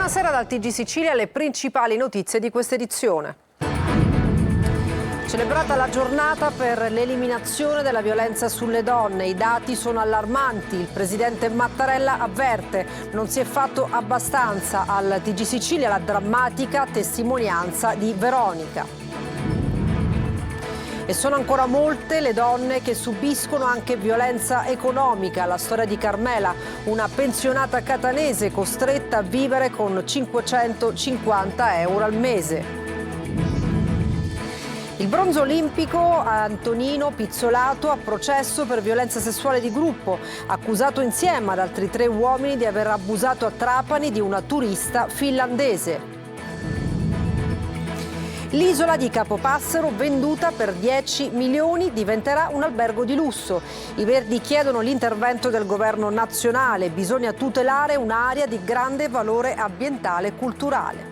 Buonasera dal TG Sicilia, le principali notizie di questa edizione. Celebrata la giornata per l'eliminazione della violenza sulle donne. I dati sono allarmanti. Il presidente Mattarella avverte: non si è fatto abbastanza. Al TG Sicilia la drammatica testimonianza di Veronica. E sono ancora molte le donne che subiscono anche violenza economica. La storia di Carmela, una pensionata catanese costretta a vivere con 550 euro al mese. Il bronzo olimpico Antonino Pizzolato a processo per violenza sessuale di gruppo, accusato insieme ad altri 3 uomini di aver abusato a Trapani di una turista finlandese. L'isola di Capopassero, venduta per 10 milioni, diventerà un albergo di lusso. I Verdi chiedono l'intervento del governo nazionale. Bisogna tutelare un'area di grande valore ambientale e culturale.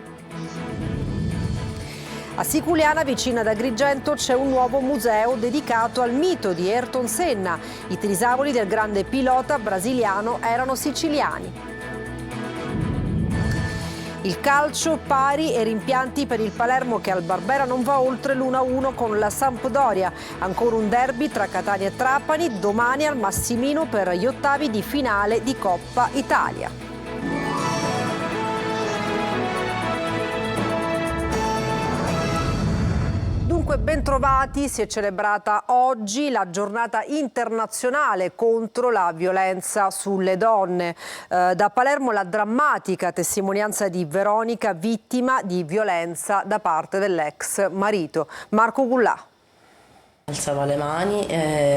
A Siculiana, vicino ad Agrigento, c'è un nuovo museo dedicato al mito di Ayrton Senna. I trisavoli del grande pilota brasiliano erano siciliani. Il calcio, pari e rimpianti per il Palermo che al Barbera non va oltre l'1-1 con la Sampdoria. Ancora un derby tra Catania e Trapani, domani al Massimino per gli ottavi di finale di Coppa Italia. Dunque, bentrovati, si è celebrata oggi la giornata internazionale contro la violenza sulle donne. Da Palermo la drammatica testimonianza di Veronica, vittima di violenza da parte dell'ex marito. Marco Gullà. Alzava le mani,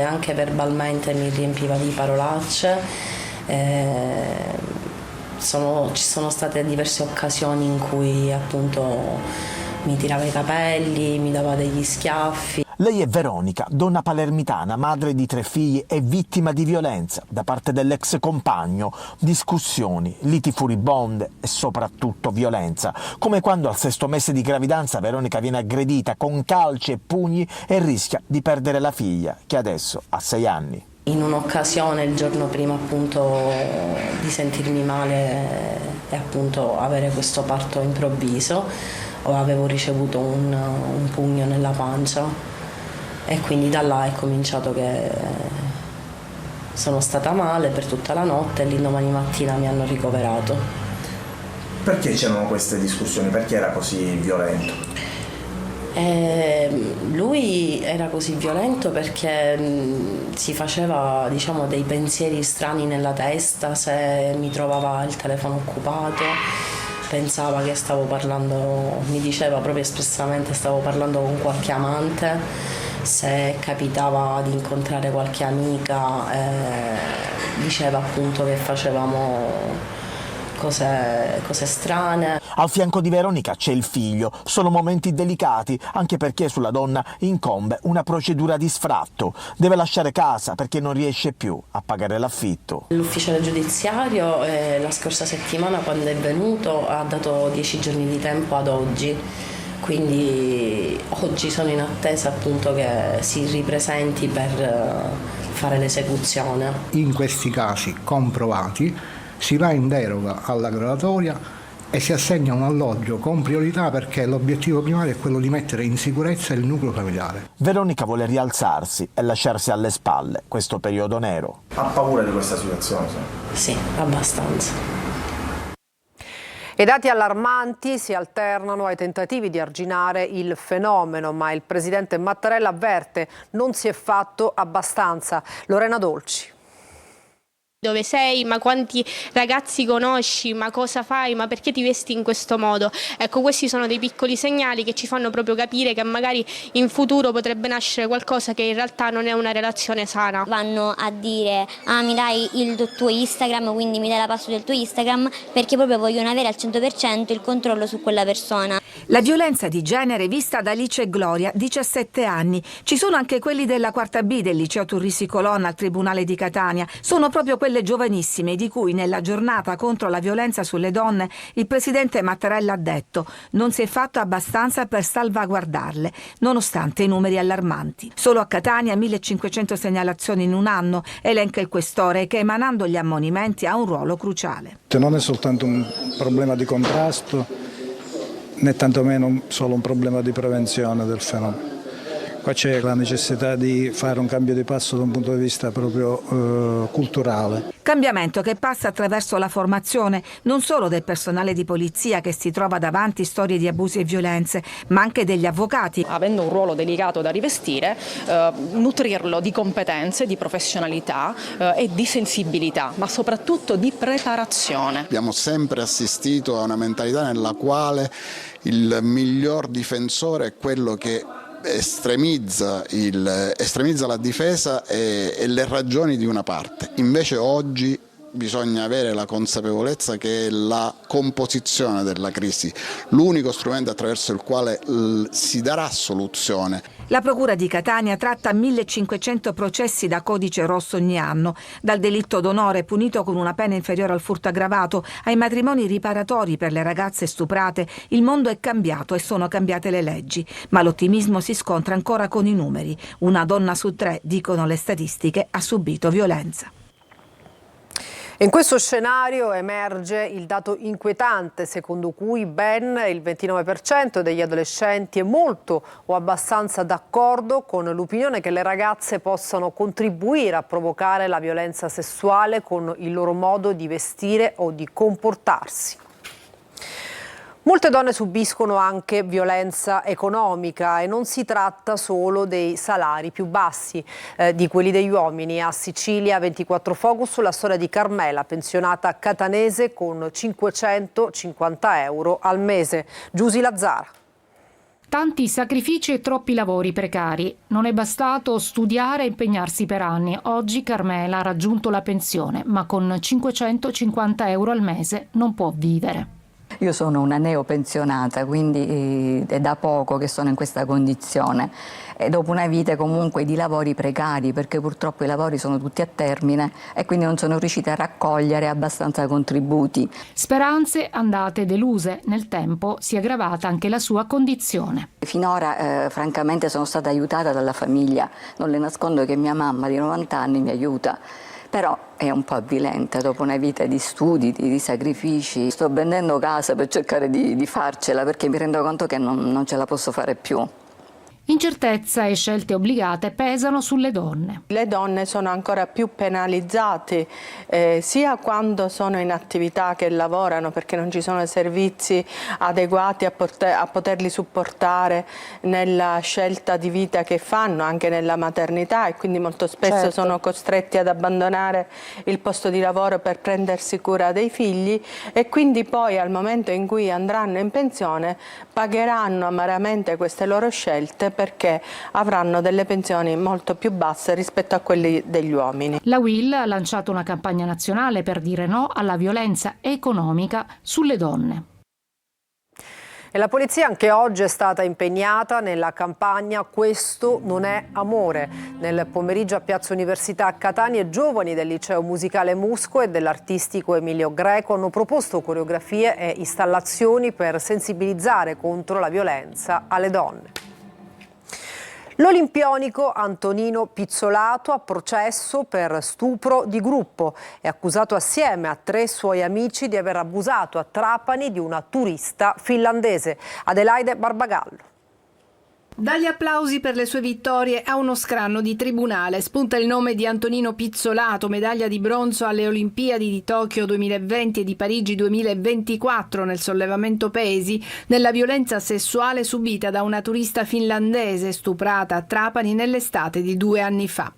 anche verbalmente mi riempiva di parolacce. Ci sono state diverse occasioni in cui appunto mi tirava i capelli, mi dava degli schiaffi. Lei è Veronica, donna palermitana, madre di 3 figli e vittima di violenza da parte dell'ex compagno. Discussioni, liti furibonde e soprattutto violenza. Come quando al 6° mese di gravidanza Veronica viene aggredita con calci e pugni e rischia di perdere la figlia, che adesso ha 6 anni. In un'occasione, il giorno prima appunto di sentirmi male e appunto avere questo parto improvviso, avevo ricevuto un pugno nella pancia e quindi da là è cominciato che sono stata male per tutta la notte e l'indomani mattina mi hanno ricoverato. Perché c'erano queste discussioni? Perché era così violento? Lui era così violento perché si faceva, diciamo, dei pensieri strani nella testa se mi trovava il telefono occupato. Pensava che stavo parlando, mi diceva proprio espressamente stavo parlando con qualche amante, se capitava di incontrare qualche amica diceva appunto che facevamo cose strane. Al fianco di Veronica c'è il figlio. Sono momenti delicati, anche perché sulla donna incombe una procedura di sfratto. Deve lasciare casa perché non riesce più a pagare l'affitto. L'ufficiale giudiziario la scorsa settimana, quando è venuto, ha dato 10 giorni di tempo ad oggi. Quindi oggi sono in attesa appunto che si ripresenti per fare l'esecuzione. In questi casi comprovati si va in deroga alla graduatoria e si assegna un alloggio con priorità perché l'obiettivo primario è quello di mettere in sicurezza il nucleo familiare. Veronica vuole rialzarsi e lasciarsi alle spalle questo periodo nero. Ha paura di questa situazione? Sì, abbastanza. I dati allarmanti si alternano ai tentativi di arginare il fenomeno, ma il presidente Mattarella avverte: non si è fatto abbastanza. Lorena Dolci. Dove sei, ma quanti ragazzi conosci, ma cosa fai, ma perché ti vesti in questo modo? Ecco, questi sono dei piccoli segnali che ci fanno proprio capire che magari in futuro potrebbe nascere qualcosa che in realtà non è una relazione sana. Vanno a dire: ah, mi dai il tuo Instagram, quindi mi dai la password del tuo Instagram, perché proprio vogliono avere al 100% il controllo su quella persona. La violenza di genere vista da Alice e Gloria, 17 anni. Ci sono anche quelli della quarta B del liceo Turrisi Colonna al Tribunale di Catania. Sono proprio quelle giovanissime di cui nella giornata contro la violenza sulle donne il presidente Mattarella ha detto non si è fatto abbastanza per salvaguardarle, nonostante i numeri allarmanti. Solo a Catania 1500 segnalazioni in un anno, elenca il questore che emanando gli ammonimenti ha un ruolo cruciale. Non è soltanto un problema di contrasto, né tantomeno solo un problema di prevenzione del fenomeno. Qua c'è la necessità di fare un cambio di passo da un punto di vista proprio culturale. Cambiamento che passa attraverso la formazione non solo del personale di polizia che si trova davanti storie di abusi e violenze, ma anche degli avvocati. Avendo un ruolo delicato da rivestire, nutrirlo di competenze, di professionalità e di sensibilità, ma soprattutto di preparazione. Abbiamo sempre assistito a una mentalità nella quale il miglior difensore è quello che estremizza la difesa e le ragioni di una parte. Invece oggi bisogna avere la consapevolezza che è la composizione della crisi l'unico strumento attraverso il quale si darà soluzione. La Procura di Catania tratta 1500 processi da codice rosso ogni anno, dal delitto d'onore punito con una pena inferiore al furto aggravato ai matrimoni riparatori per le ragazze stuprate. Il mondo è cambiato e sono cambiate le leggi, ma l'ottimismo si scontra ancora con i numeri. Una donna su 3, dicono le statistiche, ha subito violenza. In questo scenario emerge il dato inquietante secondo cui ben il 29% degli adolescenti è molto o abbastanza d'accordo con l'opinione che le ragazze possano contribuire a provocare la violenza sessuale con il loro modo di vestire o di comportarsi. Molte donne subiscono anche violenza economica e non si tratta solo dei salari più bassi di quelli degli uomini. A Sicilia 24 Focus la storia di Carmela, pensionata catanese con 550 euro al mese. Giusy Lazzara. Tanti sacrifici e troppi lavori precari. Non è bastato studiare e impegnarsi per anni. Oggi Carmela ha raggiunto la pensione, ma con 550 euro al mese non può vivere. Io sono una neopensionata, quindi è da poco che sono in questa condizione. E dopo una vita comunque di lavori precari, perché purtroppo i lavori sono tutti a termine e quindi non sono riuscita a raccogliere abbastanza contributi. Speranze andate deluse, nel tempo si è aggravata anche la sua condizione. Finora francamente sono stata aiutata dalla famiglia, non le nascondo che mia mamma di 90 anni mi aiuta. Però è un po' avvilente, dopo una vita di studi, di sacrifici. Sto vendendo casa per cercare di farcela perché mi rendo conto che non ce la posso fare più. Incertezza e scelte obbligate pesano sulle donne. Le donne sono ancora più penalizzate sia quando sono in attività che lavorano perché non ci sono servizi adeguati a poterli supportare nella scelta di vita che fanno anche nella maternità e quindi molto spesso sono costretti ad abbandonare il posto di lavoro per prendersi cura dei figli e quindi poi al momento in cui andranno in pensione pagheranno amaramente queste loro scelte perché avranno delle pensioni molto più basse rispetto a quelle degli uomini. La UIL ha lanciato una campagna nazionale per dire no alla violenza economica sulle donne. E la polizia anche oggi è stata impegnata nella campagna Questo non è amore. Nel pomeriggio a Piazza Università a Catania i giovani del liceo musicale Musco e dell'artistico Emilio Greco hanno proposto coreografie e installazioni per sensibilizzare contro la violenza alle donne. L'olimpionico Antonino Pizzolato a processo per stupro di gruppo. È accusato assieme a 3 suoi amici di aver abusato a Trapani di una turista finlandese. Adelaide Barbagallo. Dagli applausi per le sue vittorie a uno scranno di tribunale spunta il nome di Antonino Pizzolato, medaglia di bronzo alle Olimpiadi di Tokyo 2020 e di Parigi 2024 nel sollevamento pesi, nella violenza sessuale subita da una turista finlandese stuprata a Trapani nell'estate di 2 anni fa.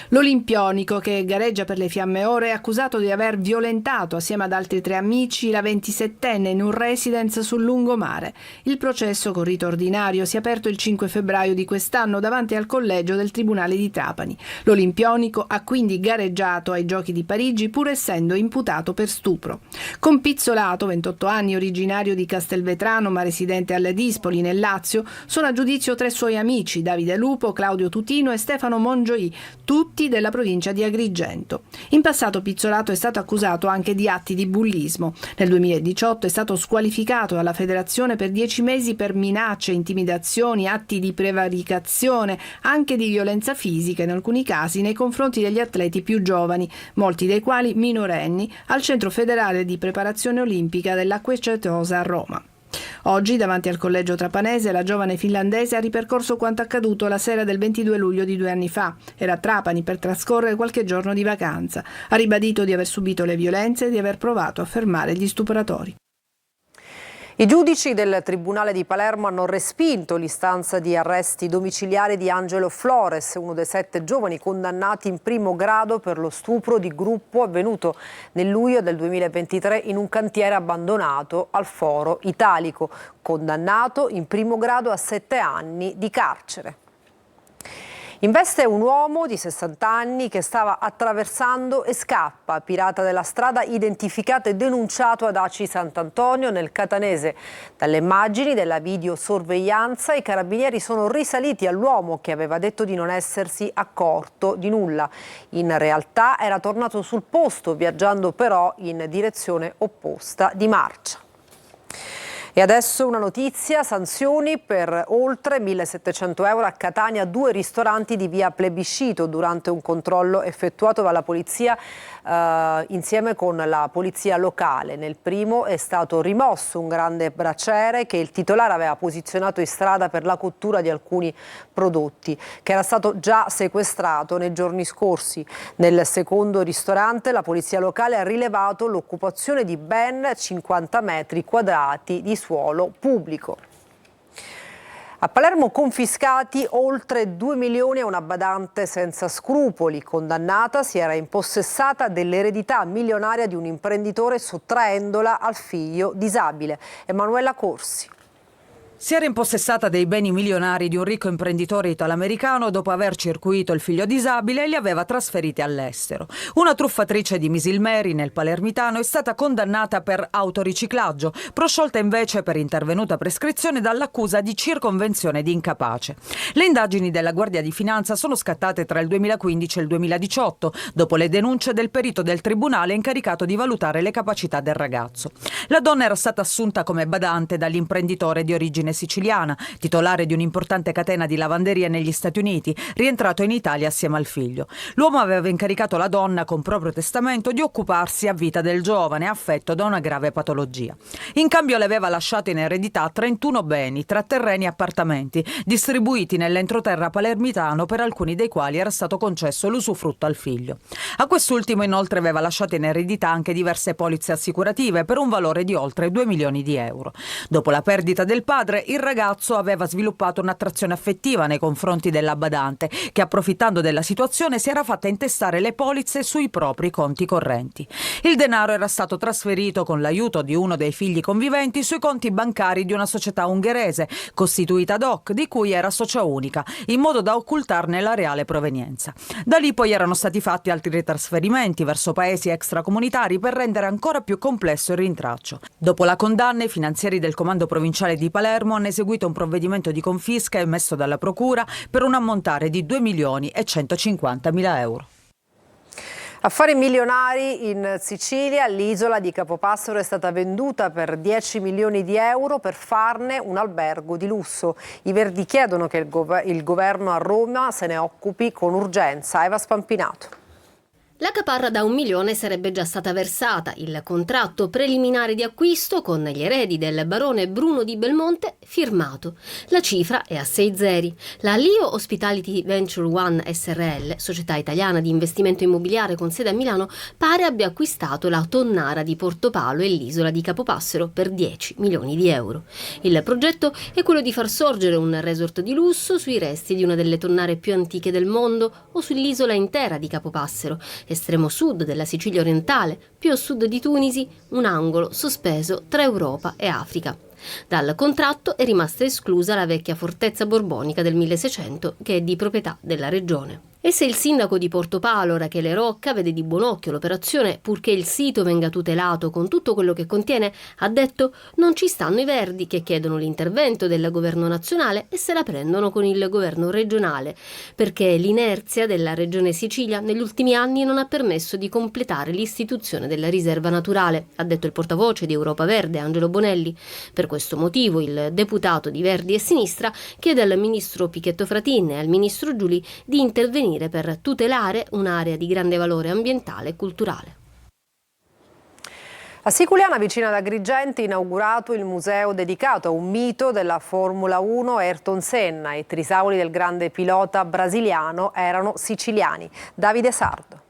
L'olimpionico, che gareggia per le Fiamme Oro, è accusato di aver violentato assieme ad altri 3 amici la 27enne in un residence sul lungomare. Il processo con rito ordinario si è aperto il 5 5 febbraio di quest'anno davanti al collegio del Tribunale di Trapani. L'olimpionico ha quindi gareggiato ai Giochi di Parigi pur essendo imputato per stupro. Con Pizzolato, 28 anni, originario di Castelvetrano ma residente alle Dispoli nel Lazio, sono a giudizio 3 suoi amici, Davide Lupo, Claudio Tutino e Stefano Mongioi, tutti della provincia di Agrigento. In passato Pizzolato è stato accusato anche di atti di bullismo. Nel 2018 è stato squalificato dalla federazione per 10 mesi per minacce, intimidazioni, atti di prevaricazione, anche di violenza fisica in alcuni casi nei confronti degli atleti più giovani, molti dei quali minorenni, al Centro Federale di Preparazione Olimpica della Quecetosa a Roma. Oggi, davanti al collegio trapanese, la giovane finlandese ha ripercorso quanto accaduto la sera del 22 luglio di 2 anni fa. Era a Trapani per trascorrere qualche giorno di vacanza. Ha ribadito di aver subito le violenze e di aver provato a fermare gli stupratori. I giudici del Tribunale di Palermo hanno respinto l'istanza di arresti domiciliari di Angelo Flores, uno dei 7 giovani condannati in primo grado per lo stupro di gruppo avvenuto nel luglio del 2023 in un cantiere abbandonato al Foro Italico, condannato in primo grado a 7 anni di carcere. Investe un uomo di 60 anni che stava attraversando e scappa, pirata della strada identificato e denunciato ad Aci Sant'Antonio nel Catanese. Dalle immagini della videosorveglianza i carabinieri sono risaliti all'uomo che aveva detto di non essersi accorto di nulla. In realtà era tornato sul posto, viaggiando però in direzione opposta di marcia. E adesso una notizia: sanzioni per oltre 1.700 euro a Catania, 2 ristoranti di via Plebiscito durante un controllo effettuato dalla polizia insieme con la polizia locale. Nel primo è stato rimosso un grande braciere che il titolare aveva posizionato in strada per la cottura di alcuni prodotti, che era stato già sequestrato nei giorni scorsi. Nel secondo ristorante la polizia locale ha rilevato l'occupazione di ben 50 metri quadrati di suolo pubblico. A Palermo confiscati oltre 2 milioni a una badante senza scrupoli. Condannata, si era impossessata dell'eredità milionaria di un imprenditore sottraendola al figlio disabile. Emanuela Corsi. Si era impossessata dei beni milionari di un ricco imprenditore italoamericano dopo aver circuito il figlio disabile e li aveva trasferiti all'estero. Una truffatrice di Misilmeri nel Palermitano è stata condannata per autoriciclaggio, prosciolta invece per intervenuta prescrizione dall'accusa di circonvenzione di incapace. Le indagini della Guardia di Finanza sono scattate tra il 2015 e il 2018, dopo le denunce del perito del tribunale incaricato di valutare le capacità del ragazzo. La donna era stata assunta come badante dall'imprenditore di origine siciliana, titolare di un'importante catena di lavanderie negli Stati Uniti, rientrato in Italia assieme al figlio. L'uomo aveva incaricato la donna con proprio testamento di occuparsi a vita del giovane affetto da una grave patologia. In cambio le aveva lasciato in eredità 31 beni tra terreni e appartamenti, distribuiti nell'entroterra palermitano, per alcuni dei quali era stato concesso l'usufrutto al figlio. A quest'ultimo inoltre aveva lasciato in eredità anche diverse polizze assicurative per un valore di oltre 2 milioni di euro. Dopo la perdita del padre, il ragazzo aveva sviluppato un'attrazione affettiva nei confronti della badante, che approfittando della situazione si era fatta intestare le polizze sui propri conti correnti. Il denaro era stato trasferito con l'aiuto di uno dei figli conviventi sui conti bancari di una società ungherese costituita ad hoc, di cui era socia unica, in modo da occultarne la reale provenienza. Da lì poi erano stati fatti altri trasferimenti verso paesi extracomunitari per rendere ancora più complesso il rintraccio. Dopo la condanna, i finanzieri del comando provinciale di Palermo hanno eseguito un provvedimento di confisca emesso dalla procura per un ammontare di 2.150.000 euro. Affari milionari in Sicilia, l'isola di Capopassero è stata venduta per 10 milioni di euro per farne un albergo di lusso. I Verdi chiedono che il governo a Roma se ne occupi con urgenza. Eva Spampinato. La caparra da 1 milione sarebbe già stata versata. Il contratto preliminare di acquisto con gli eredi del barone Bruno di Belmonte firmato. La cifra è a 6 zeri. La Lio Hospitality Venture One SRL, società italiana di investimento immobiliare con sede a Milano, pare abbia acquistato la tonnara di Portopalo e l'isola di Capopassero per 10 milioni di euro. Il progetto è quello di far sorgere un resort di lusso sui resti di una delle tonnare più antiche del mondo o sull'isola intera di Capopassero, estremo sud della Sicilia orientale, più a sud di Tunisi, un angolo sospeso tra Europa e Africa. Dal contratto è rimasta esclusa la vecchia fortezza borbonica del 1600, che è di proprietà della regione. E se il sindaco di Portopalo, Rachele Rocca, vede di buon occhio l'operazione purché il sito venga tutelato con tutto quello che contiene, ha detto: non ci stanno i Verdi che chiedono l'intervento del governo nazionale e se la prendono con il governo regionale, perché l'inerzia della regione Sicilia negli ultimi anni non ha permesso di completare l'istituzione della riserva naturale, ha detto il portavoce di Europa Verde Angelo Bonelli. Per questo motivo il deputato di Verdi e Sinistra chiede al ministro Pichetto Fratin e al ministro Giuli di intervenire per tutelare un'area di grande valore ambientale e culturale. A Siculiana, vicino ad Agrigento, è inaugurato il museo dedicato a un mito della Formula 1, Ayrton Senna. I trisavoli del grande pilota brasiliano erano siciliani. Davide Sardo.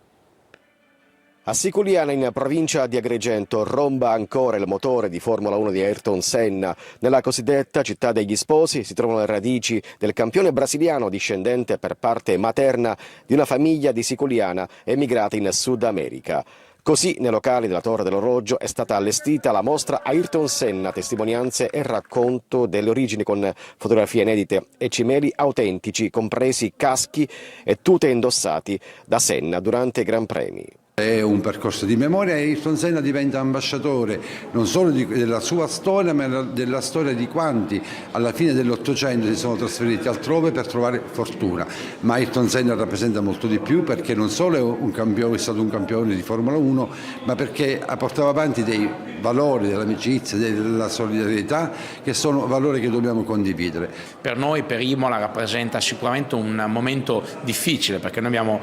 A Siculiana, in provincia di Agrigento, romba ancora il motore di Formula 1 di Ayrton Senna. Nella cosiddetta città degli sposi si trovano le radici del campione brasiliano discendente per parte materna di una famiglia di siculiana emigrata in Sud America. Così, nei locali della Torre dell'Orologio è stata allestita la mostra Ayrton Senna, testimonianze e racconto delle origini con fotografie inedite e cimeli autentici, compresi caschi e tute indossati da Senna durante i Gran Premi. È un percorso di memoria e Ayrton Senna diventa ambasciatore non solo della sua storia, ma della storia di quanti alla fine dell'Ottocento si sono trasferiti altrove per trovare fortuna. Ma Ayrton Senna rappresenta molto di più, perché non solo è stato un campione di Formula 1, ma perché portava avanti dei valori dell'amicizia, della solidarietà, che sono valori che dobbiamo condividere. Per noi, per Imola, rappresenta sicuramente un momento difficile, perché noi abbiamo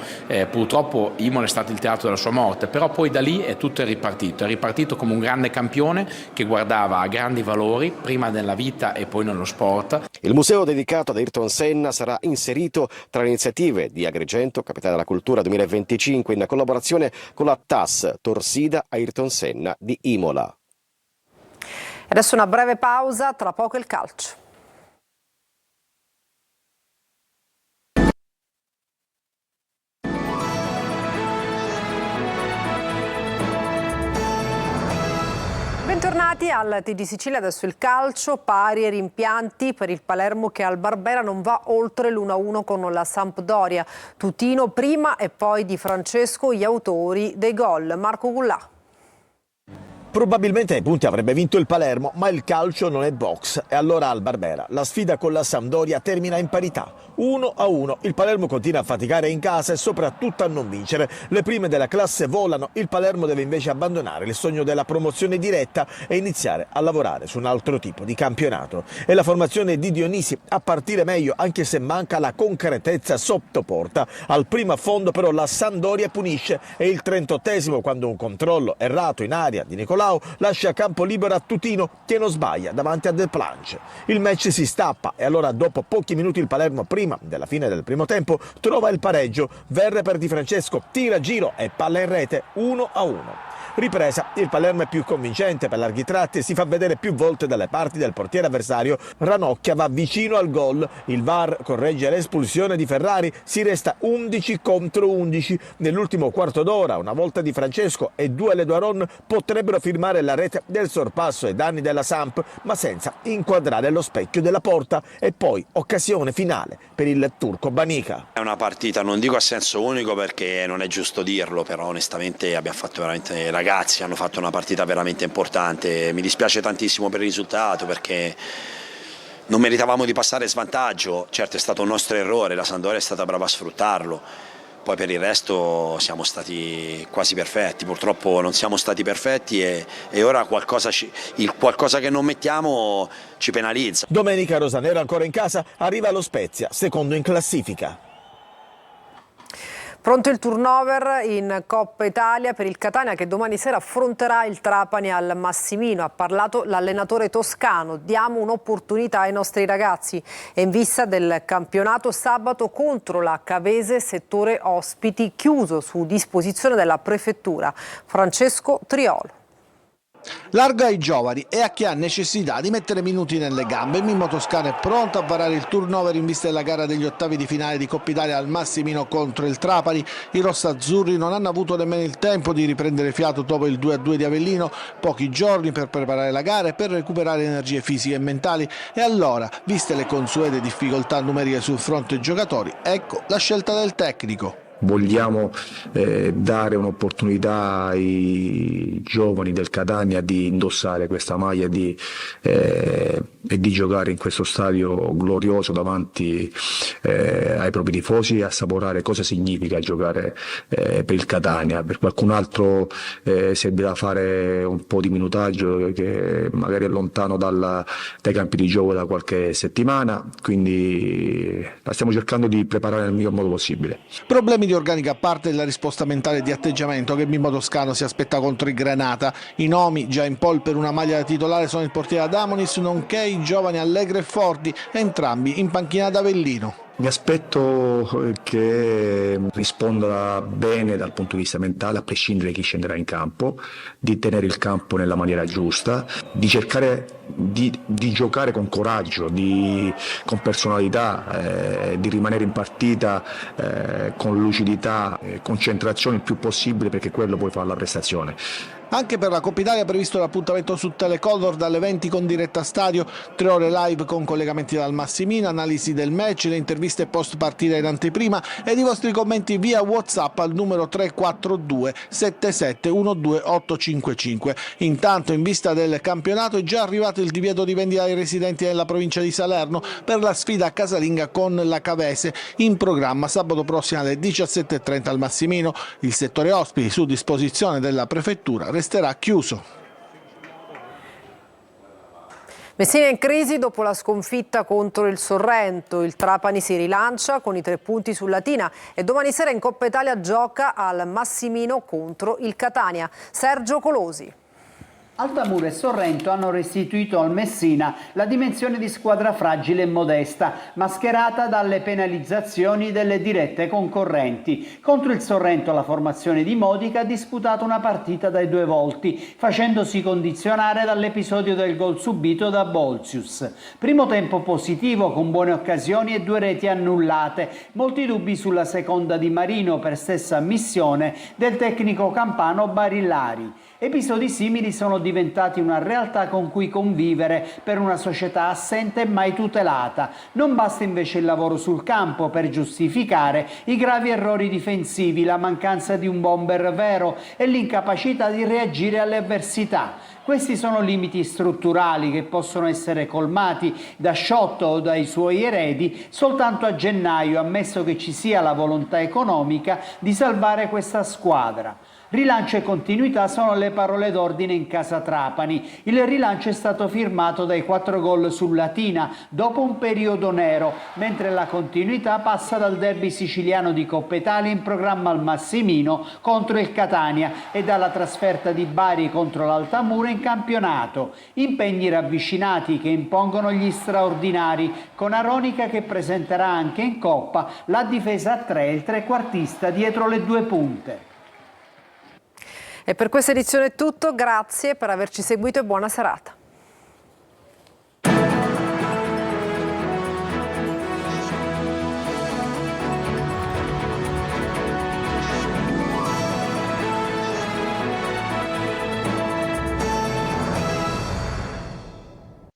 purtroppo Imola è stato il teatro della sua morte, però poi da lì è ripartito come un grande campione che guardava a grandi valori prima nella vita e poi nello sport. Il museo dedicato ad Ayrton Senna sarà inserito tra le iniziative di Agrigento, Capitale della Cultura 2025, in collaborazione con la TAS Torsida Ayrton Senna di Imola. Adesso una breve pausa, tra poco il calcio. Bentornati al TG Sicilia, adesso il calcio, pari e rimpianti per il Palermo che al Barbera non va oltre l'1-1 con la Sampdoria. Tutino prima e poi Di Francesco gli autori dei gol. Marco Gullà. Probabilmente ai punti avrebbe vinto il Palermo, ma il calcio non è box e allora al Barbera la sfida con la Sampdoria termina in parità. 1-1, il Palermo continua a faticare in casa e soprattutto a non vincere. Le prime della classe volano, il Palermo deve invece abbandonare il sogno della promozione diretta e iniziare a lavorare su un altro tipo di campionato. E la formazione di Dionisi a partire meglio, anche se manca la concretezza sotto porta. Al primo affondo però la Sampdoria punisce e il 38esimo, quando un controllo errato in aria di Nicolau lascia campo libero a Tutino che non sbaglia davanti a Del Planche. Il match si stappa e allora dopo pochi minuti il Palermo, prima della fine del primo tempo, trova il pareggio. Verre per Di Francesco, tira giro e palla in rete, 1-1. Ripresa, il Palermo è più convincente per larghi tratti e si fa vedere più volte dalle parti del portiere avversario. Ranocchia va vicino al gol, il VAR corregge l'espulsione di Ferrari, si resta 11 contro 11. Nell'ultimo quarto d'ora, una volta Di Francesco e due Ledoiron potrebbero firmare la rete del sorpasso ai danni della Samp, ma senza inquadrare lo specchio della porta, e poi occasione finale per il turco Banica. È una partita, non dico a senso unico perché non è giusto dirlo, però onestamente abbiamo fatto veramente, ragazzi hanno fatto una partita veramente importante. Mi dispiace tantissimo per il risultato perché non meritavamo di passare svantaggio. Certo, è stato un nostro errore, la Sampdoria è stata brava a sfruttarlo, poi per il resto siamo stati quasi perfetti. Purtroppo non siamo stati perfetti e ora il qualcosa che non mettiamo ci penalizza. Domenica Rosanero ancora in casa, arriva lo Spezia, secondo in classifica. Pronto il turnover in Coppa Italia per il Catania che domani sera affronterà il Trapani al Massimino. Ha parlato l'allenatore toscano: diamo un'opportunità ai nostri ragazzi. E in vista del campionato sabato contro la Cavese, settore ospiti chiuso su disposizione della prefettura. Francesco Triolo. Largo ai giovani e a chi ha necessità di mettere minuti nelle gambe. Il Mimmo Toscano è pronto a varare il turnover in vista della gara degli ottavi di finale di Coppa Italia al Massimino contro il Trapani. I rossazzurri non hanno avuto nemmeno il tempo di riprendere fiato dopo il 2-2 di Avellino, pochi giorni per preparare la gara e per recuperare energie fisiche e mentali. E allora, viste le consuete difficoltà numeriche sul fronte giocatori, ecco la scelta del tecnico. Vogliamo dare un'opportunità ai giovani del Catania di indossare questa maglia e di giocare in questo stadio glorioso davanti ai propri tifosi e assaporare cosa significa giocare per il Catania. Per qualcun altro servirà fare un po' di minutaggio che magari è lontano dai campi di gioco da qualche settimana, quindi la stiamo cercando di preparare nel miglior modo possibile. Problemi di organica a parte della risposta mentale e di atteggiamento che Mimmo Toscano si aspetta contro il Granata. I nomi già in pole per una maglia da titolare sono il portiere Adamonis nonché i giovani Allegri e Forti, entrambi in panchina ad Avellino. Mi aspetto che risponda bene dal punto di vista mentale, a prescindere da chi scenderà in campo, di tenere il campo nella maniera giusta, di cercare di giocare con coraggio, con personalità, di rimanere in partita con lucidità, concentrazione il più possibile, perché quello poi fa la prestazione. Anche per la Coppa Italia è previsto l'appuntamento su Telecolor dalle 20 con diretta stadio, 3 ore live con collegamenti dal Massimino, analisi del match, le interviste post partita in anteprima ed i vostri commenti via WhatsApp al numero 342 7712 855. Intanto, in vista del campionato, è già arrivato il divieto di vendita ai residenti nella provincia di Salerno per la sfida casalinga con la Cavese, in programma sabato prossimo alle 17:30 al Massimino. Il settore ospiti, su disposizione della prefettura, resterà chiuso. Messina in crisi dopo la sconfitta contro il Sorrento. Il Trapani si rilancia con i 3 punti sul Latina e domani sera in Coppa Italia gioca al Massimino contro il Catania. Sergio Colosi. Altamura e Sorrento hanno restituito al Messina la dimensione di squadra fragile e modesta, mascherata dalle penalizzazioni delle dirette concorrenti. Contro il Sorrento la formazione di Modica ha disputato una partita dai 2 volti, facendosi condizionare dall'episodio del gol subito da Bolzius. Primo tempo positivo con buone occasioni e 2 reti annullate. Molti dubbi sulla seconda di Marino, per stessa ammissione del tecnico campano Barillari. Episodi simili sono diventati una realtà con cui convivere per una società assente e mai tutelata. Non basta invece il lavoro sul campo per giustificare i gravi errori difensivi, la mancanza di un bomber vero e l'incapacità di reagire alle avversità. Questi sono limiti strutturali che possono essere colmati da Sciotto o dai suoi eredi soltanto a gennaio, ammesso che ci sia la volontà economica di salvare questa squadra. Rilancio e continuità sono le parole d'ordine in casa Trapani. Il rilancio è stato firmato dai 4 gol sul Latina dopo un periodo nero, mentre la continuità passa dal derby siciliano di Coppa Italia in programma al Massimino contro il Catania e dalla trasferta di Bari contro l'Altamura in campionato. Impegni ravvicinati che impongono gli straordinari, con Aronica che presenterà anche in Coppa la difesa a 3 e il trequartista dietro le 2 punte. E per questa edizione è tutto, grazie per averci seguito e buona serata.